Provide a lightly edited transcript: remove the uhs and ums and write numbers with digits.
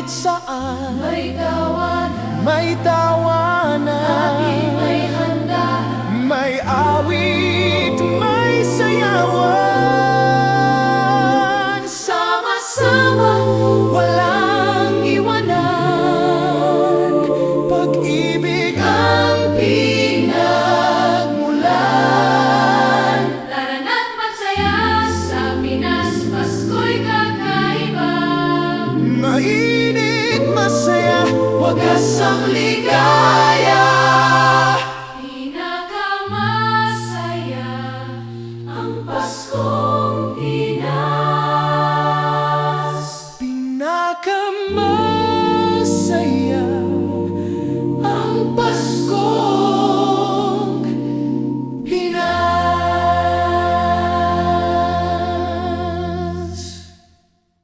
kahit saan. May tawanan, May tawanan, laging may handa. may awit, may sayawan. Sama-sama, walang iwanan. Pag-ibig Ang pinagmulan. Larana't magsaya sa Pinas, Pasko'y kakaiba. mainit, masaya, Wagas ang ligaya. Pinakamasaya ang Paskong Pinas. pinakama